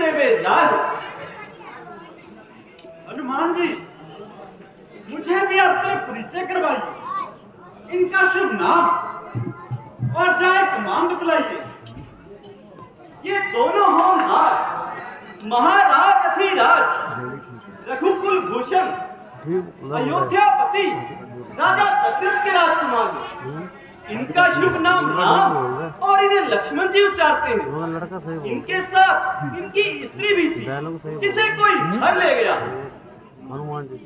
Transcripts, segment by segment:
से वे लाल। हनुमान जी, मुझे भी आपसे परिचय करवाइए, इनका शुभ नाम और जाए कमान बतलाइए। ये दोनों होनहार महाराज अधिराज रघुकुल भूषण अयोध्यापति राजा दशरथ के राजकुमार हैं। इनका शुभ नाम राम और इन्हें लक्ष्मण जी उच्चारते हैं। इनके साथ इनकी स्त्री भी थी जिसे कोई घर ले गया। हनुमान जी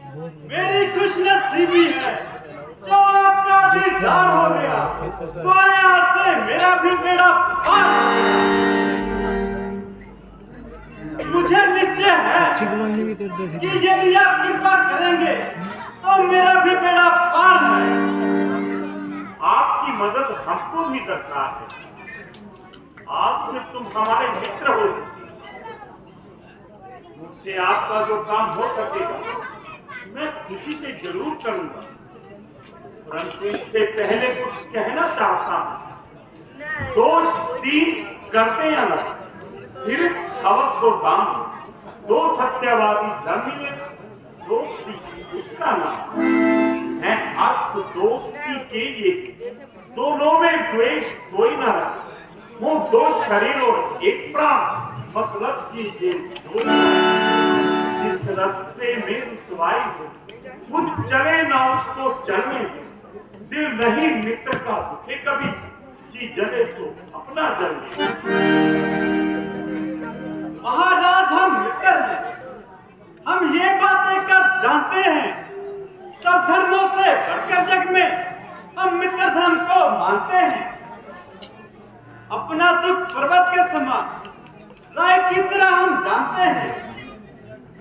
मेरी खुशनसीबी है जो आपका दीदार हो गया, गोया से मेरा भी बेड़ा पार। मुझे निश्चय है कि यदि आप कृपा करेंगे तो मेरा भी बेड़ा पार है। आपकी मदद हमको भी दरकार है। आज से तुम हमारे मित्र हो चुके। मुझसे आपका जो काम हो सकेगा मैं खुशी से जरूर करूंगा, परंतु इससे पहले कुछ कहना चाहता हूँ। दोष तीन करते या न, फिर हवस हो दाम। दो सत्यवादी धर्मी है, दोस्ती उसका नाम है। अर्थ दोस्ती के लिए दोनों में द्वेष कोई न रहे। वो दो शरीर और एक प्राण, मतलब कि ये दो। जिस रास्ते में रुसवाई हो खुद चले ना उसको चलने दे। दिल नहीं मित्र का दुखे कभी, जी जले तो अपना जले। महाराज, हम मित्र हैं, हम ये बातें कर जानते हैं। सब धर्मों से बढ़कर जग में हम मित्र धर्म को मानते हैं। अपना दुख पर्वत के समान राय की तरह हम जानते हैं।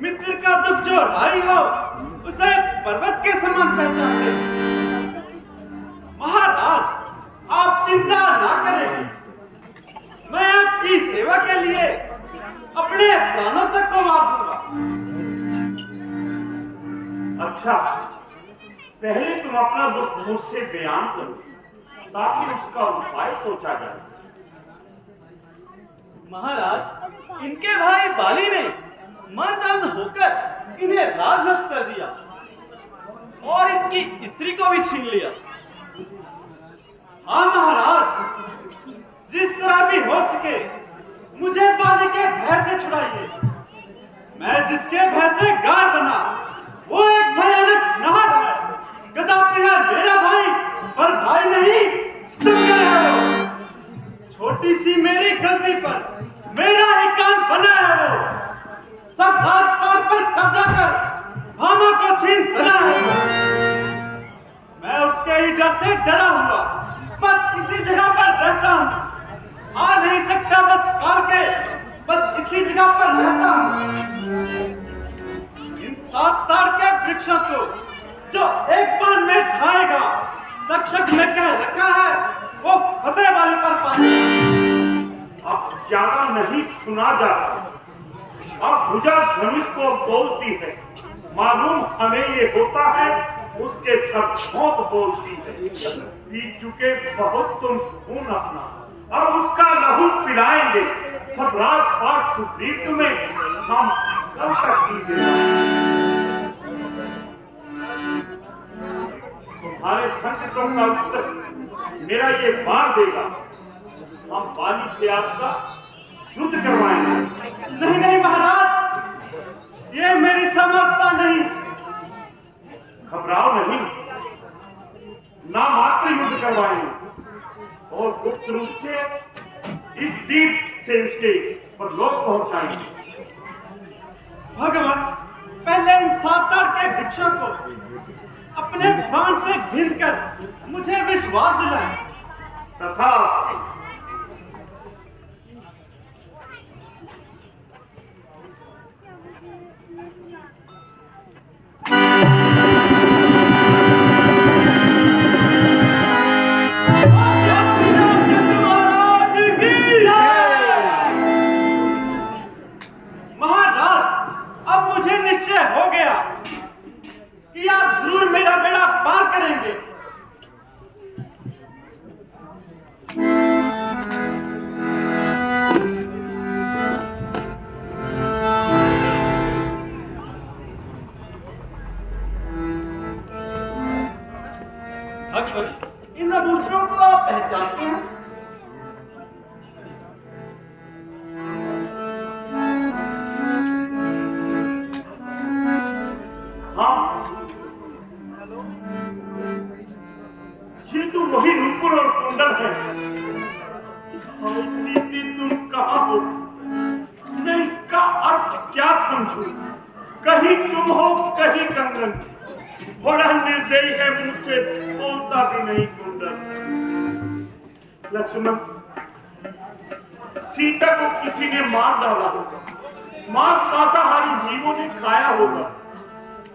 मित्र का दुख जो राई हो उसे पर्वत के समान पहचानते हैं। महाराज, आप चिंता ना करें, मैं आपकी सेवा के लिए अपने प्राणों तक को मार दूंगा। अच्छा, पहले तुम अपना दुख मुझसे बयान करो ताकि उसका उपाय सोचा जाए। महाराज, इनके भाई बाली ने मंद होकर इन्हें राजभ्रष्ट कर दिया और इनकी स्त्री को भी छीन लिया। हाँ महाराज, जिस तरह भी हो सके मुझे बाली के भय से छुड़ाइए। मैं जिसके भय से गाय बना वो एक भयानक नहर है। कदापि है मेरा भाई, पर भाई नहीं सितमगर है वो। छोटी सी मेरी गलती पर मेरा ही कान बना है वो। सब राजपाट पर कब्जा कर भामा को छीन बना है वो। मैं उसके ही डर से डरा हुआ बस इसी जगह पर रहता हूँ। आ नहीं सकता बस काल के, बस इसी जगह पर रहता हूँ। इन 7 ताड़ के वृक्षों को जो एक बार में ढाएगा, तक्षक में कह रखा है वो फतेह वाली पर पाएगा। अब ज्यादा नहीं सुना जाता। अब भुजा धनुष को बोलती है। मालूम हमें ये होता है उसके सब भौंक बोलती है। पी चुके बहुत तुम खून अपना, अब उसका लहू पिलाएंगे। सब राजपाट सुग्रीव तुम्हें हम कल तक ही देंगे। तुम्हारे संकटों का उत्तर मेरा ये बार देगा। हम बाली से आपका युद्ध करवाएंगे। नहीं नहीं महाराज, ये मेरी समर्थता नहीं। घबराओ नहीं, ना मात्र युद्ध करवाएंगे और गुप्त रूप से इस दीप से उसके परलोक पहुंचाएंगे। भगवान, पहले इन 7 ताड़ के वृक्षों को अपने बाण से भिंद कर मुझे विश्वास दिलाएं। तथा जानते हैं? हाँ, ये तो वही नुपुर और कुंडल है। और सीधी तुम कहाँ हो? मैं इसका अर्थ क्या समझूं? कहीं तुम हो, कहीं कंगन। बड़ा निर्दयी है, मुझसे बोलता भी नहीं कुंडल। लक्ष्मण, सीता को किसी ने मार डाला होगा, मांस मांसाहारी जीवों ने खाया होगा,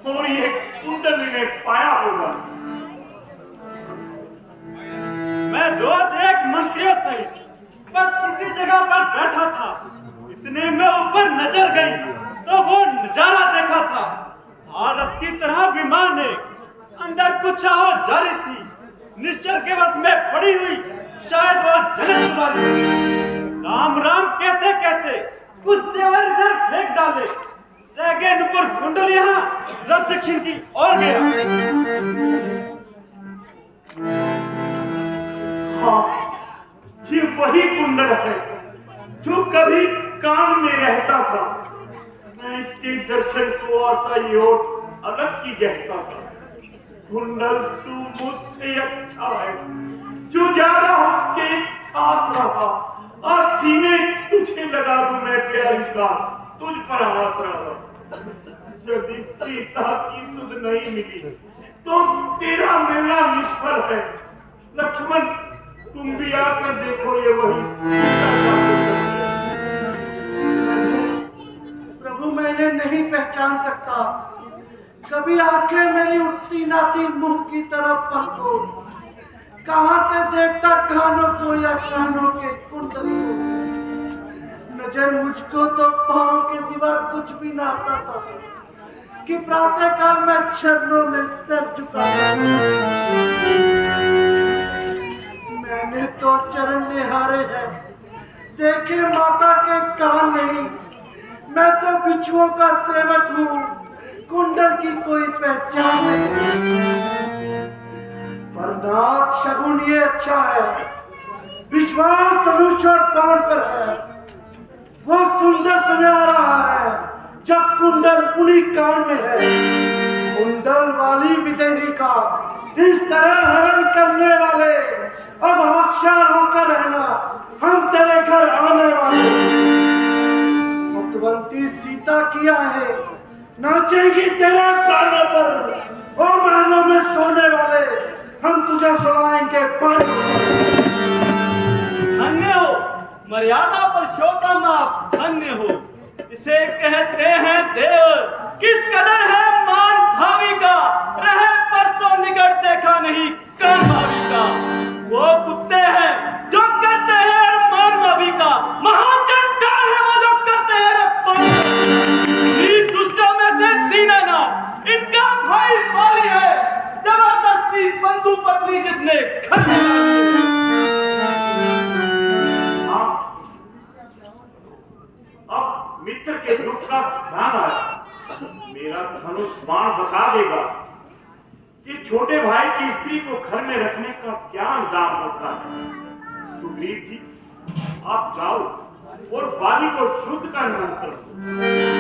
और ये कुंडल ने पाया होगा। मैं रोज एक मंत्रियों सहित बस इसी जगह पर बैठा था। इतने में ऊपर नजर गई तो वो नजारा देखा था। भारत की तरह विमान है, अंदर कुछ आहो जारी थी। निश्चर के बस में पड़ी हुई, शायद वो जनक वाली। राम राम कहते कहते कुछ जेवर इधर फेंक डाले। रह गए नुपुर कुंडल यहाँ रथ दक्षिण की ओर गया। हाँ, ये वही कुंडल है जो कभी कान में रहता था। मैं इसके दर्शन को आता ही और अलग की कहता था। कुंडल, तू मुझसे अच्छा है, जो ज्यादा उसके साथ रहा। और सीने तुझे लगा दूं मैं प्यारी का, तुझ पर हाथ रहा। यदि सीता की सुध नहीं मिली तो तेरा मिलना निष्फल है। लक्ष्मण, तुम भी आकर देखो, ये वही प्रभु, मैं इन्हें नहीं पहचान सकता। कभी आंखें मेरी उठती नाती मुंह की तरफ पलको। कहां से देखता कानों को या कानों के कुंडल को। नजर मुझको तो पांव के सिवा कुछ भी ना आता था कि प्रातः काल में चरणों में सर झुकाता। मैंने तो चरण निहारे हैं, देखे माता के कान नहीं। मैं तो बिच्छुओं का सेवक हूँ, कुंडल की कोई पहचान नहीं। पर नाथ शगुन ये अच्छा है, विश्वास धनुष और बाण पर है। वो सुंदर सुना रहा है जब कुंडल उन्हीं कान में है। कुंडल वाली विदेही का इस तरह हरण करने वाले, अब होशियार होकर रहना, हम तेरे घर आने वाले। सत्यवंती सीता किया है, नाचेगी तेरे प्राणों पर। ओ महलों में सोने वाले, हम तुझे सुलाएंगे पर। धन्य हो मर्यादा पुरुषोत्तम, आप धन्य हो। इसे कहते हैं देव। किस कदर है मान भावी का, रहे परसों निकट देखा नहीं कान भावी का। वो कुत्ते हैं जो करते हैं मान भावी का, महाकंठा है वो जो करते हैं रखपाल। दुष्टों में से दीनानाथ इनका भाई वाली है, जबरदस्ती बंदूक पतली जिसने खत्म। अब मित्र के दुख का ध्यान आया। मेरा धनुष बाण बता देगा कि छोटे भाई की स्त्री को घर में रखने का क्या अंजाम होता है। सुग्रीव जी, आप जाओ और बाली को शुद्ध का निमंत्रण दो।